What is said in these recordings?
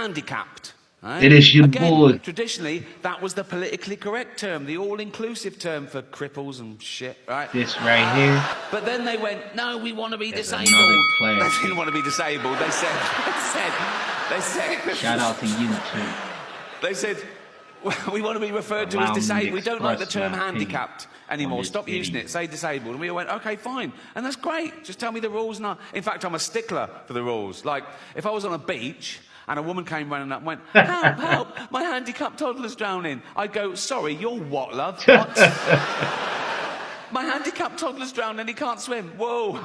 handicapped. Right? It is your Again, boy. traditionally, that was the politically correct term, the all-inclusive term for cripples and shit, right? This right here. But then they went, no, we want to be There's disabled. another They classic. didn't want to be disabled. They said. Shout out to you too. They said, well, we want to be referred to as disabled. We don't like the term handicapped anymore. Stop using it. Say disabled. And we all went, okay, fine. And that's great. Just tell me the rules. In fact, I'm a stickler for the rules. Like, if I was on a beach and a woman came running up and went, help, help, my handicapped toddler's drowning, I'd go, sorry, you're what, love? What? My handicapped toddler's drowning, he can't swim. Whoa,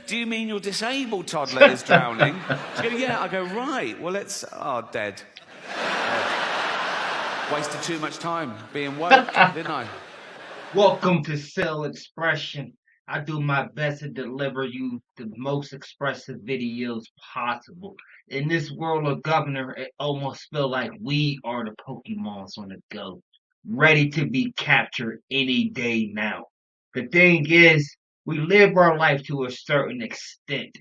do you mean your disabled toddler is drowning? She'd go, yeah. I go, right, well, let's, dead. Wasted too much time being woke, didn't I? Welcome to Cell Expression. I do my best to deliver you the most expressive videos possible. In this world of governor, it almost feels like we are the Pokemons on the go, ready to be captured any day now. The thing is, we live our life to a certain extent,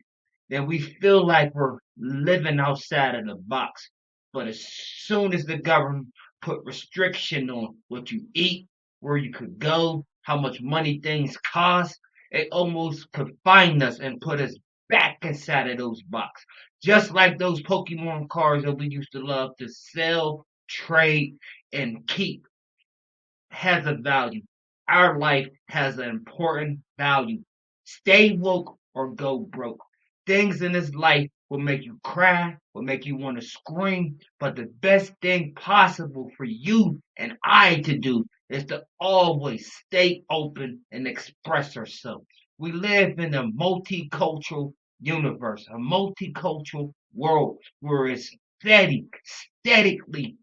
that we feel like we're living outside of the box. But as soon as the government put restriction on what you eat, where you could go, how much money things cost, it almost confined us and put us back inside of those boxes. Just like those Pokemon cards that we used to love to sell, trade, and keep has a value. Our life has an important value. Stay woke or go broke. Things in this life will make you cry, will make you want to scream, but the best thing possible for you and I to do is to always stay open and express ourselves. We live in a multicultural universe, a multicultural world where it's steadily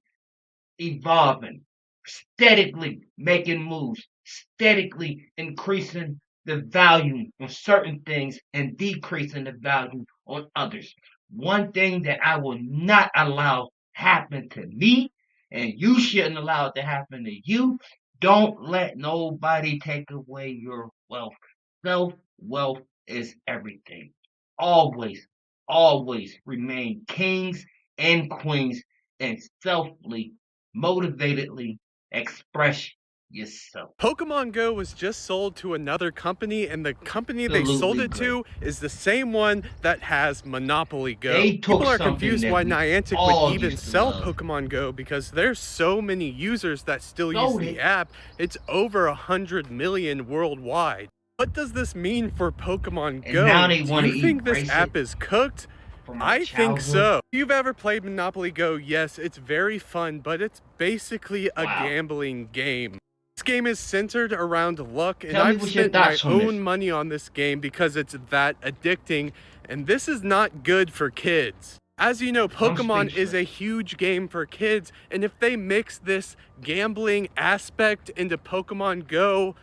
evolving, steadily making moves, steadily increasing the value on certain things and decreasing the value on others. One thing that I will not allow happen to me, and you shouldn't allow it to happen to you, don't let nobody take away your wealth. Self-wealth is everything. Always, always remain kings and queens and motivatedly express yourself. Pokemon Go was just sold to another company, and the company they sold it to is the same one that has Monopoly Go. People are confused why Niantic would even sell Pokemon Go because there's so many users that still use the app. It's over 100 million worldwide. What does this mean for Pokemon Go? Do you think this app is cooked? I think so. If you've ever played Monopoly Go, yes, it's very fun, but it's basically a gambling game. This game is centered around luck, and I've spent my own money on this game because it's that addicting, and this is not good for kids. As you know, Pokemon is a huge game for kids, and if they mix this gambling aspect into Pokemon Go,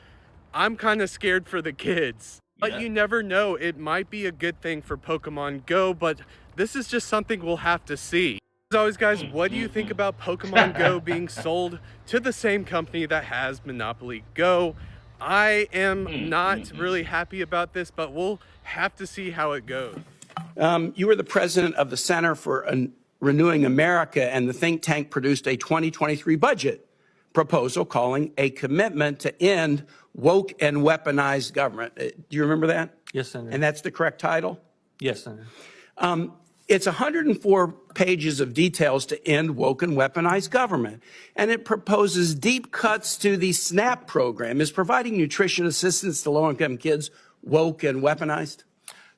I'm kind of scared for the kids. But you never know, it might be a good thing for Pokemon Go, but this is just something we'll have to see. As always, guys, what do you think about Pokemon Go being sold to the same company that has Monopoly Go? I am not really happy about this, but we'll have to see how it goes. You were the president of the Center for Renewing America, and the think tank produced a 2023 budget proposal calling a commitment to end woke and weaponized government. Do you remember that? Yes, Senator. And that's the correct title? Yes, Senator. It's 104 pages of details to end woke and weaponized government, and it proposes deep cuts to the SNAP program. Is providing nutrition assistance to low-income kids woke and weaponized?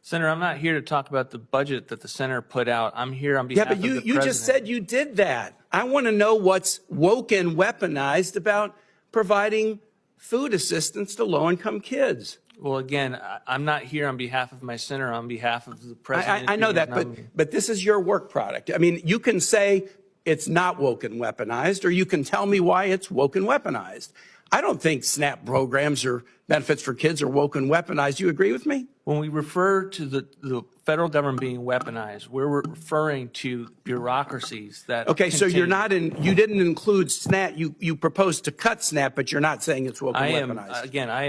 Senator, I'm not here to talk about the budget that the center put out. I'm here on behalf of the president. Yeah, but you just said you did that. I want to know what's woke and weaponized about providing food assistance to low-income kids. Well, again, I'm not here on behalf of my center, on behalf of the president. I know that, but this is your work product. I mean, you can say it's not woke and weaponized, or you can tell me why it's woke and weaponized. I don't think SNAP programs or benefits for kids are woke and weaponized. You agree with me? When we refer to the federal government being weaponized, we're referring to bureaucracies that Okay, so you're not in, you didn't include SNAP, you proposed to cut SNAP, but you're not saying it's woke and weaponized. Again, I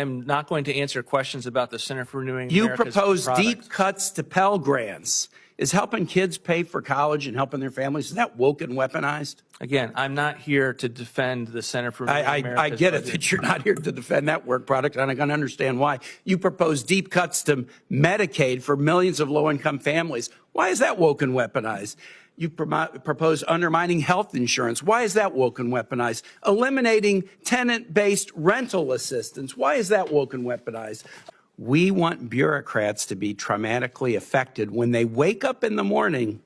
am not going to answer questions about the Center for Renewing America's You proposed products. deep cuts to Pell Grants Is helping kids pay for college and helping their families, is that woke and weaponized? Again, I'm not here to defend the Center for America's I get it budget. that you're not here to defend that work product, and I can understand why. You propose deep cuts to Medicaid for millions of low-income families. Why is that woke and weaponized? You propose undermining health insurance. Why is that woke and weaponized? Eliminating tenant-based rental assistance. Why is that woke and weaponized? We want bureaucrats to be traumatically affected when they wake up in the morning.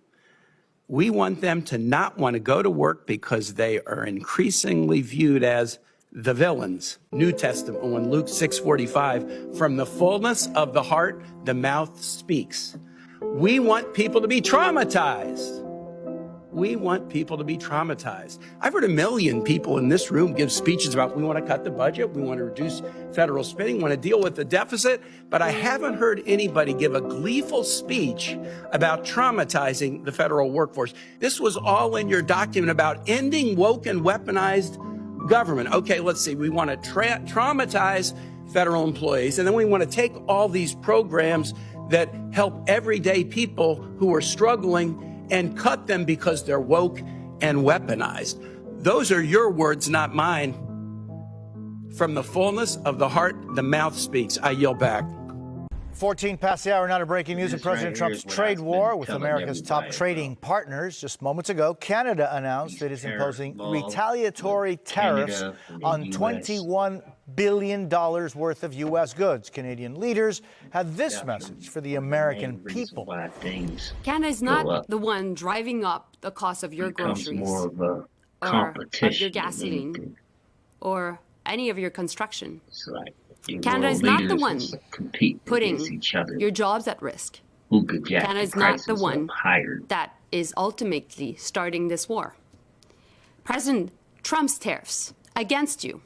We want them to not want to go to work because they are increasingly viewed as the villains. New Testament one, Luke 6:45, from the fullness of the heart, the mouth speaks. We want people to be traumatized. We want people to be traumatized. I've heard a million people in this room give speeches about we want to cut the budget, we want to reduce federal spending, we want to deal with the deficit, but I haven't heard anybody give a gleeful speech about traumatizing the federal workforce. This was all in your document about ending woke and weaponized government. Okay, let's see. We want to traumatize federal employees, and then we want to take all these programs that help everyday people who are struggling and cut them because they're woke and weaponized. Those are your words, not mine. From the fullness of the heart, the mouth speaks. I yield back. 14 past the hour, now to breaking news of President Trump's trade war with America's top trading partners. Just moments ago, Canada announced it is imposing retaliatory tariffs on $21 billion worth of U.S. goods. Canadian leaders had this message for the American people. Canada is not the one driving up the cost of your groceries or of your gasoline or any of your construction. Canada is not the one putting your jobs at risk. Canada is not the one that is ultimately starting this war. President Trump's tariffs against you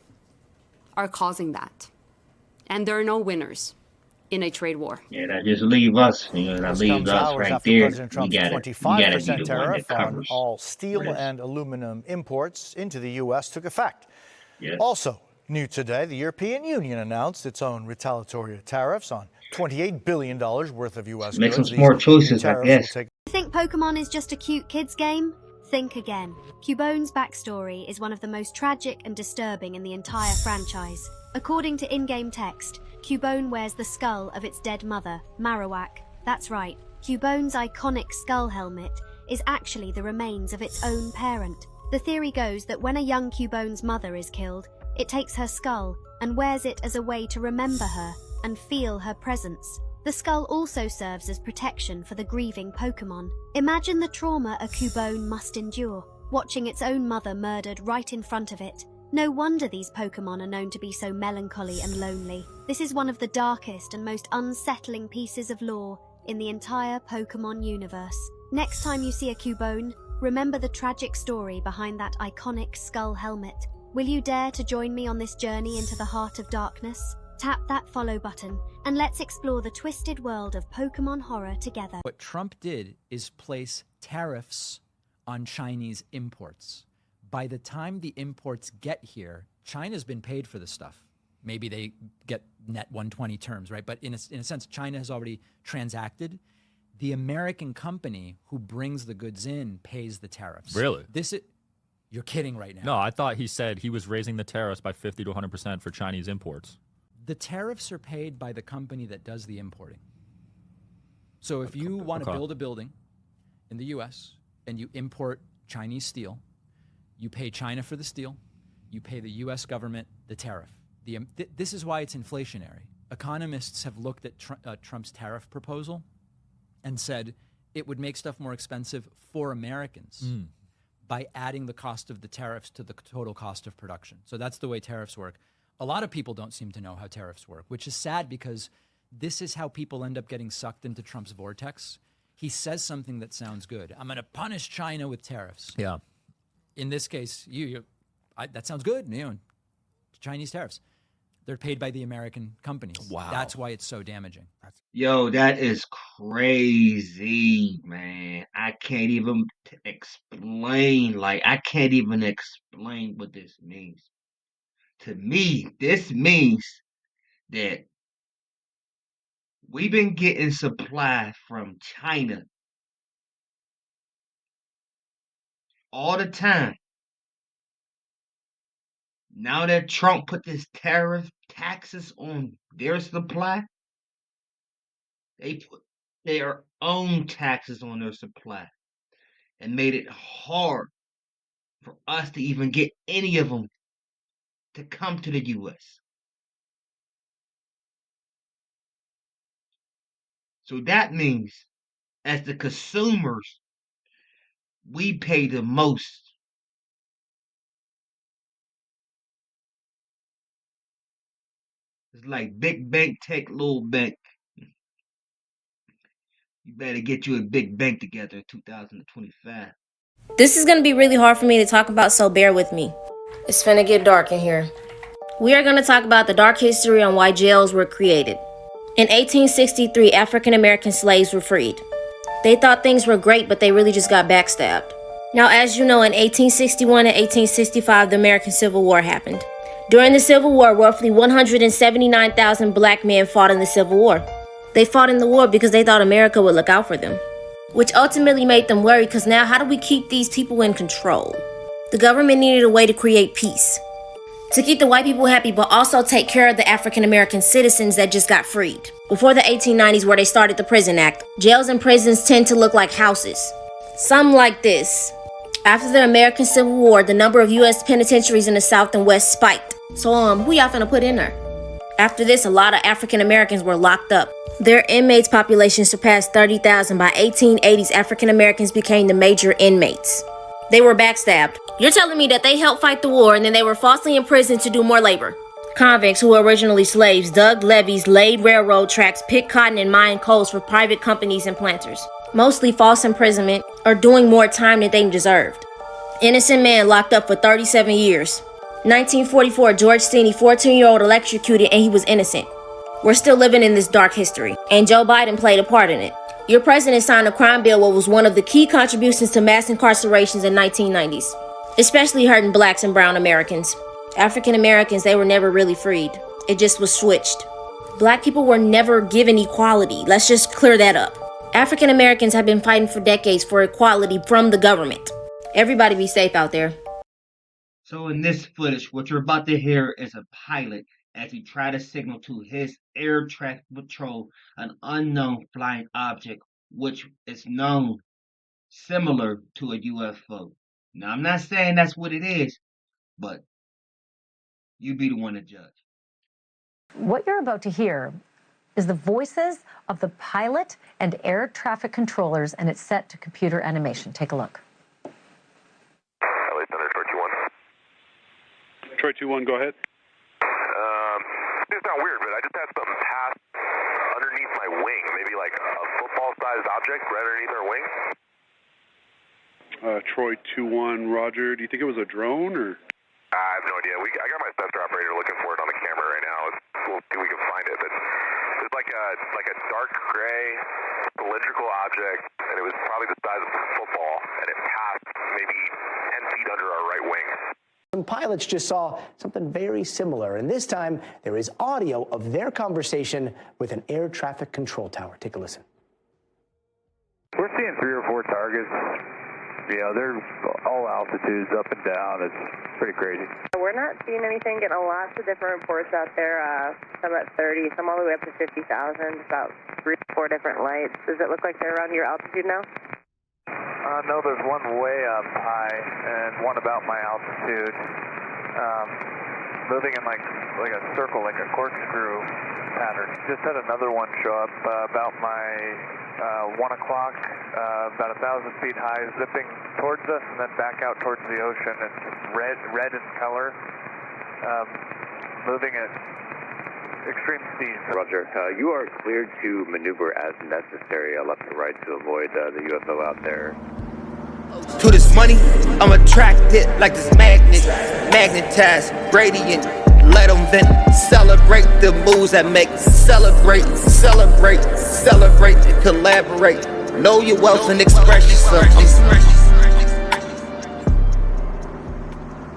are causing that. And there are no winners in a trade war. Yeah, that just leave us, that leaves us right after there. President Trump's 25% tariff on all steel and aluminum imports into the U.S. took effect. Yes. Also, new today, the European Union announced its own retaliatory tariffs on $28 billion worth of U.S. goods. Make some smart choices, I guess. You think Pokemon is just a cute kids game? Think again. Cubone's backstory is one of the most tragic and disturbing in the entire franchise. According to in-game text, Cubone wears the skull of its dead mother, Marowak. That's right, Cubone's iconic skull helmet is actually the remains of its own parent. The theory goes that when a young Cubone's mother is killed, it takes her skull and wears it as a way to remember her and feel her presence. The skull also serves as protection for the grieving Pokémon. Imagine the trauma a Cubone must endure, watching its own mother murdered right in front of it. No wonder these Pokémon are known to be so melancholy and lonely. This is one of the darkest and most unsettling pieces of lore in the entire Pokémon universe. Next time you see a Cubone, remember the tragic story behind that iconic skull helmet. Will you dare to join me on this journey into the heart of darkness? Tap that follow button and let's explore the twisted world of Pokémon horror together. What Trump did is place tariffs on Chinese imports. By the time the imports get here, China's been paid for this stuff. Maybe they get net 120 terms, right? But in a sense, China has already transacted. The American company who brings the goods in pays the tariffs. Really? You're kidding right now. No, I thought he said he was raising the tariffs by 50 to 100% for Chinese imports. The tariffs are paid by the company that does the importing. So if you want to build a building in the U.S. and you import Chinese steel, you pay China for the steel, you pay the U.S. government the tariff. This is why it's inflationary. Economists have looked at Trump's tariff proposal and said it would make stuff more expensive for Americans by adding the cost of the tariffs to the total cost of production. So that's the way tariffs work. A lot of people don't seem to know how tariffs work, which is sad because this is how people end up getting sucked into Trump's vortex. He says something that sounds good. I'm going to punish China with tariffs. Yeah. In this case, that sounds good. Chinese tariffs. They're paid by the American companies. Wow. That's why it's so damaging. Yo, that is crazy, man. I can't even explain. I can't even explain what this means. To me, this means that we've been getting supply from China all the time. Now that Trump put this tariff taxes on their supply, they put their own taxes on their supply and made it hard for us to even get any of them to come to the U.S. So that means, as the consumers, we pay the most. It's like big bank take little bank. You better get you a big bank together in 2025. This is going to be really hard for me to talk about, so bear with me. It's finna get dark in here. We are going to talk about the dark history on why jails were created. In 1863, African American slaves were freed. They thought things were great, but they really just got backstabbed. Now, as you know, in 1861 and 1865, the American Civil War happened. During the Civil War, roughly 179,000 black men fought in the Civil War. They fought in the war because they thought America would look out for them, which ultimately made them worried because now how do we keep these people in control? The government needed a way to create peace, to keep the white people happy, but also take care of the African American citizens that just got freed. Before the 1890s, where they started the Prison Act, jails and prisons tend to look like houses. Some like this. After the American Civil War, the number of U.S. penitentiaries in the South and West spiked. So, who y'all finna put in there? After this, a lot of African Americans were locked up. Their inmates population surpassed 30,000. By 1880s, African Americans became the major inmates. They were backstabbed. You're telling me that they helped fight the war and then they were falsely imprisoned to do more labor? Convicts who were originally slaves dug levees, laid railroad tracks, picked cotton and mined coals for private companies and planters. Mostly false imprisonment or doing more time than they deserved. Innocent man locked up for 37 years. 1944, George Steeny, 14-year-old, electrocuted and he was innocent. We're still living in this dark history, and Joe Biden played a part in it. Your president signed a crime bill that was one of the key contributions to mass incarcerations in 1990s, especially hurting blacks and brown Americans. African Americans, they were never really freed. It just was switched. Black people were never given equality. Let's just clear that up. African Americans have been fighting for decades for equality from the government. Everybody be safe out there. So in this footage, what you're about to hear is a pilot as he tried to signal to his air traffic patrol an unknown flying object, which is known similar to a UFO. Now, I'm not saying that's what it is, but you be the one to judge. What you're about to hear is the voices of the pilot and air traffic controllers, and it's set to computer animation. Take a look. Troy 2-1, go ahead. It's not weird, but I just had something pass underneath my wing, maybe like a football-sized object right underneath our wing. Troy 2-1, Roger. Do you think it was a drone or? I have no idea. I got my sensor operator looking for it on the camera right now. We'll see if we can find it. But it's like a dark gray cylindrical object, and it was probably the size of a football, and it passed maybe 10 feet under our right wing. Some pilots just saw something very similar, and this time there is audio of their conversation with an air traffic control tower. Take a listen. We're seeing 3 or 4 targets. Yeah, they're all altitudes, up and down. It's pretty crazy. We're not seeing anything, getting lots of different reports out there. Some at 30, some all the way up to 50,000, about 3 or 4 different lights. Does it look like they're around your altitude now? No, there's one way up high and one about my altitude. Moving in like a circle, like a corkscrew pattern. Just had another one show up about my 1 o'clock, about 1,000 feet high, zipping towards us and then back out towards the ocean. It's red in color, moving at extreme speed. Roger. You are cleared to maneuver as necessary, left and right, to avoid the UFO out there. To this money, I'm attracted like this magnet, magnetized, radiant. Let them vent, celebrate the moves that make, celebrate, and collaborate. Know your wealth and express yourself.